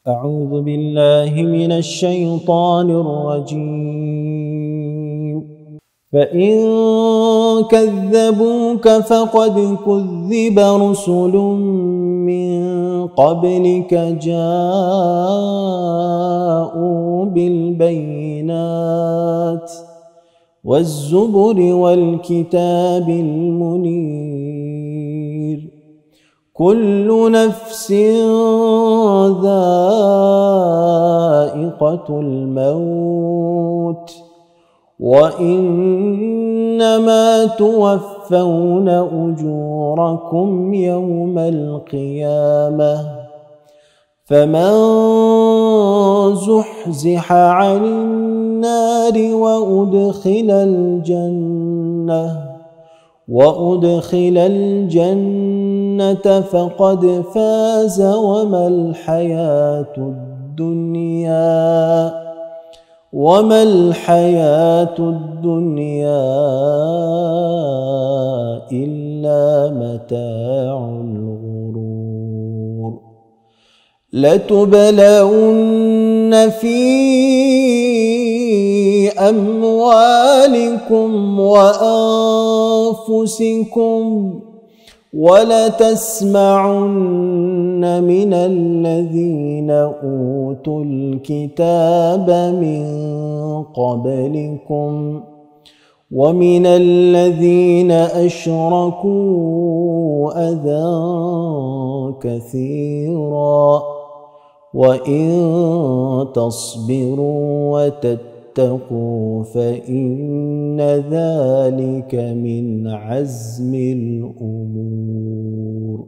أعوذ بالله من الشيطان الرجيم. فإن كذبوك فقد كذب رسل من قبلك جاءوا بالبينات والزبر والكتاب المنير. كل نفس ذائقة الموت وإنما توفون أجوركم يوم القيامة فمن زحزح عن النار وأدخل الجنة فقد فاز وما الحياة الدنيا إلا متاع الغرور. لتبلون في أموالكم وأنفسكم ولتسمعن من الذين أوتوا الكتاب من قبلكم ومن الذين أشركوا أذى كثيرا وإن تصبروا وتتقوا فإن ذلك من عزم الأمور.